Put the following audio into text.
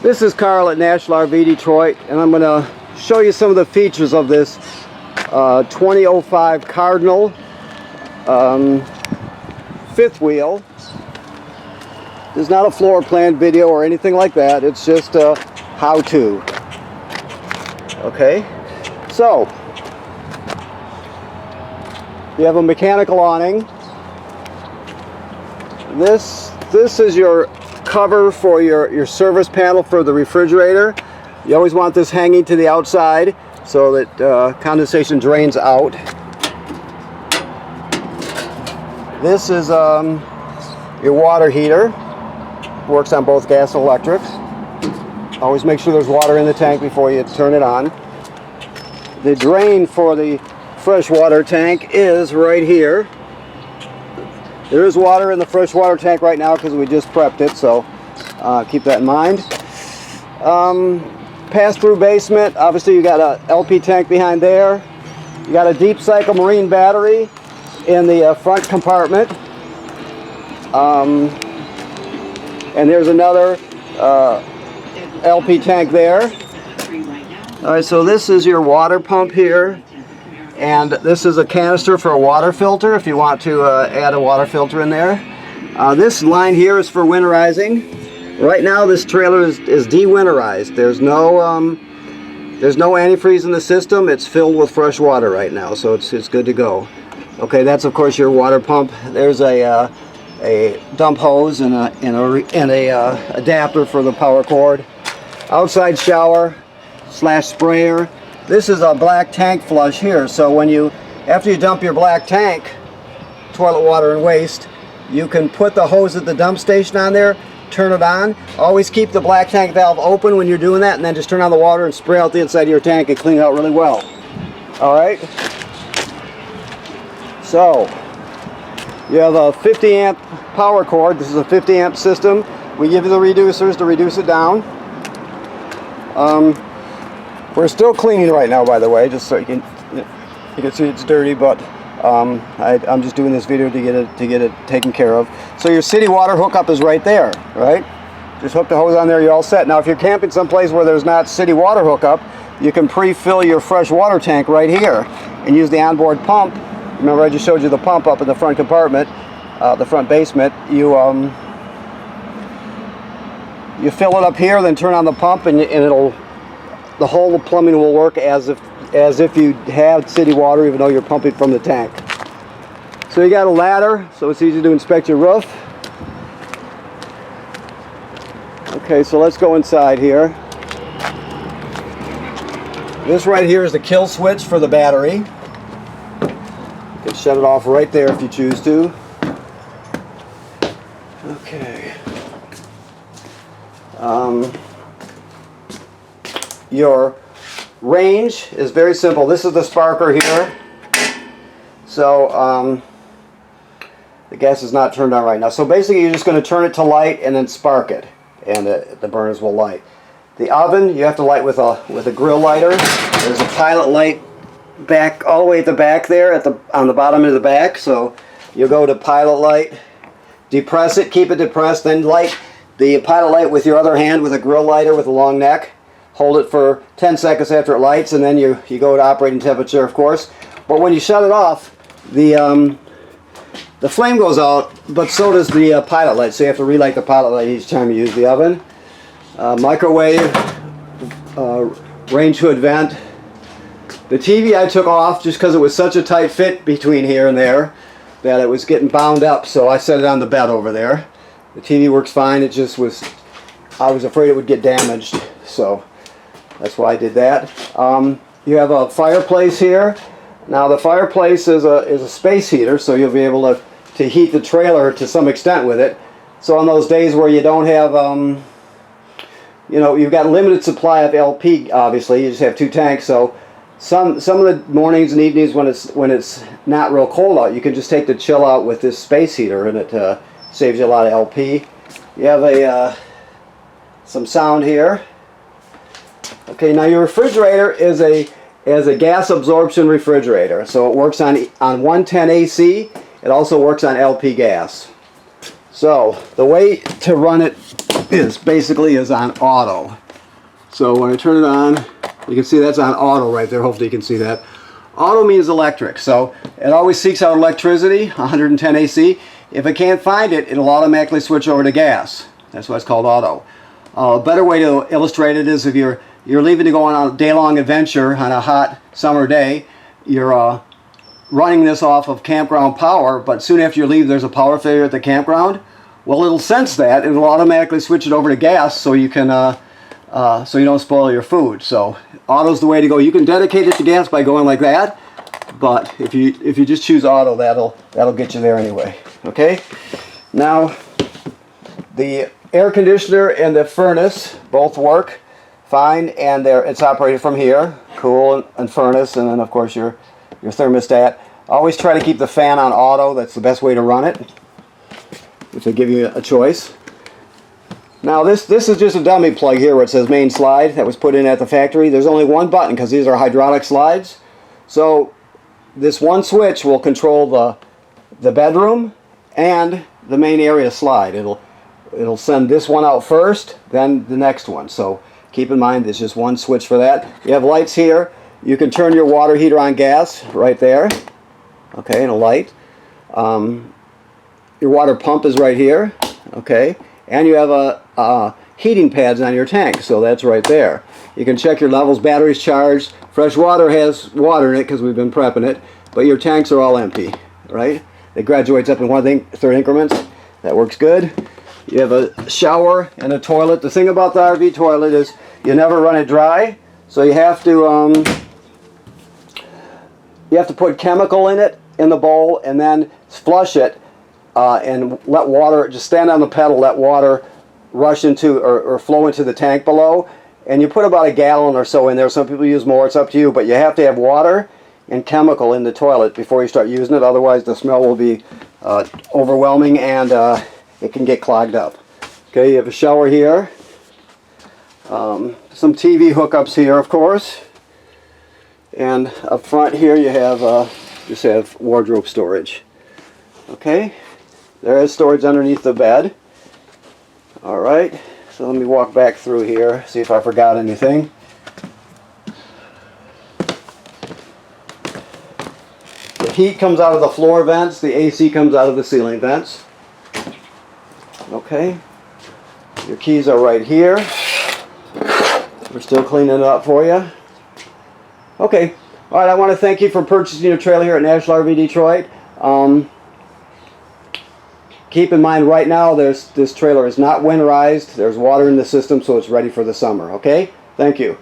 This is Carl at National RV Detroit, and I'm going to show you some of the features of this 2005 Cardinal fifth wheel. This is not a floor plan video or anything like that. It's just a how-to. Okay, so you have a mechanical awning. This is your cover for your service panel for the refrigerator. You always want this hanging to the outside so that condensation drains out. This is your water heater. Works on both gas and electric. Always make sure there's water in the tank before you turn it on. The drain for the freshwater tank is right here. There is water in the freshwater tank right now because we just prepped it, so keep that in mind. Pass-through basement. Obviously you got a LP tank behind there. You got a deep cycle marine battery in the front compartment. And there's another LP tank there. Alright, so this is your water pump here. And this is a canister for a water filter if you want to add a water filter in there. This line here is for winterizing. Right now this trailer is de-winterized. There's no antifreeze in the system. It's filled with fresh water right now, so it's good to go. Okay, that's of course your water pump. There's a dump hose and a adapter for the power cord. Outside shower / sprayer. This is a black tank flush here, so after you dump your black tank, toilet water and waste, you can put the hose at the dump station on there, turn it on. Always keep the black tank valve open when you're doing that, and then just turn on the water and spray out the inside of your tank and clean it out really well. Alright? So, you have a 50 amp power cord. This is a 50 amp system. We give you the reducers to reduce it down. We're still cleaning right now, by the way, just so you can see it's dirty, but I'm just doing this video to get it taken care of. So your city water hookup is right there, right? Just hook the hose on there, you're all set. Now if you're camping someplace where there's not city water hookup, you can pre-fill your fresh water tank right here and use the onboard pump. Remember I just showed you the pump up in the front compartment, the front basement. You fill it up here, then turn on the pump, and the whole plumbing will work as if you had city water, even though you're pumping from the tank. So you got a ladder, so it's easy to inspect your roof. Okay, so let's go inside here. This right here is the kill switch for the battery. You can shut it off right there if you choose to. Okay. Your range is very simple. This is the sparker here. So the gas is not turned on right now. So basically you're just going to turn it to light and then spark it, and the burners will light. The oven you have to light with a grill lighter. There's a pilot light back all the way at the back there on the bottom of the back. So you go to pilot light, depress it, keep it depressed, then light the pilot light with your other hand with a grill lighter with a long neck. Hold it for 10 seconds after it lights, and then you go to operating temperature, of course. But when you shut it off, the flame goes out, but so does the pilot light. So you have to relight the pilot light each time you use the oven. Microwave, range hood vent. The TV I took off just because it was such a tight fit between here and there that it was getting bound up, so I set it on the bed over there. The TV works fine. It just I was afraid it would get damaged, so that's why I did that. You have a fireplace here. Now the fireplace is a space heater, so you'll be able to heat the trailer to some extent with it. So on those days where you don't have, you've got limited supply of LP, obviously, you just have 2 tanks, so some of the mornings and evenings when it's not real cold out, you can just take the chill out with this space heater, and it saves you a lot of LP. You have some sound here. Okay, now your refrigerator is a gas absorption refrigerator, so it works on 110 AC. It also works on LP gas. So the way to run it is on auto. So when I turn it on, you can see that's on auto right there. Hopefully you can see that. Auto means electric, so it always seeks out electricity, 110 AC. If it can't find it, it'll automatically switch over to gas. That's why it's called auto. A better way to illustrate it is if you're leaving to go on a day-long adventure on a hot summer day, you're running this off of campground power, but soon after you leave there's a power failure at the campground. Well, it'll sense that and it'll automatically switch it over to gas so you can so you don't spoil your food. So auto's the way to go. You can dedicate it to gas by going like that, but if you just choose auto, that'll get you there anyway. Okay. Now the air conditioner and the furnace both work fine, and it's operated from here, cool and furnace, and then of course your thermostat. Always try to keep the fan on auto. That's the best way to run it, which will give you a choice. Now this is just a dummy plug here where it says main slide that was put in at the factory. There's only one button because these are hydraulic slides. So this one switch will control the bedroom and the main area slide. It'll send this one out first, then the next one. So keep in mind there's just one switch for that. You have lights here. You can turn your water heater on gas right there. Okay, and a light. Your water pump is right here. Okay. And you have heating pads on your tank, so that's right there. You can check your levels, batteries charged. Fresh water has water in it because we've been prepping it, but your tanks are all empty, right? It graduates up in 1/3 increments. That works good. You have a shower and a toilet. The thing about the RV toilet is you never run it dry, so you have to put chemical in it in the bowl and then flush it. And let water, just stand on the pedal, let water rush into or flow into the tank below. And you put about a gallon or so in there. Some people use more, it's up to you. But you have to have water and chemical in the toilet before you start using it. Otherwise the smell will be overwhelming and it can get clogged up. Okay, you have a shower here. Some TV hookups here, of course. And up front here you have just have wardrobe storage. Okay. There is storage underneath the bed. Alright, so let me walk back through here, see if I forgot anything. The heat comes out of the floor vents, the AC comes out of the ceiling vents. Okay, your keys are right here. We're still cleaning it up for you. Okay, alright, I want to thank you for purchasing your trailer here at National RV Detroit. Keep in mind right now this trailer is not winterized. There's water in the system, so it's ready for the summer. Okay? Thank you.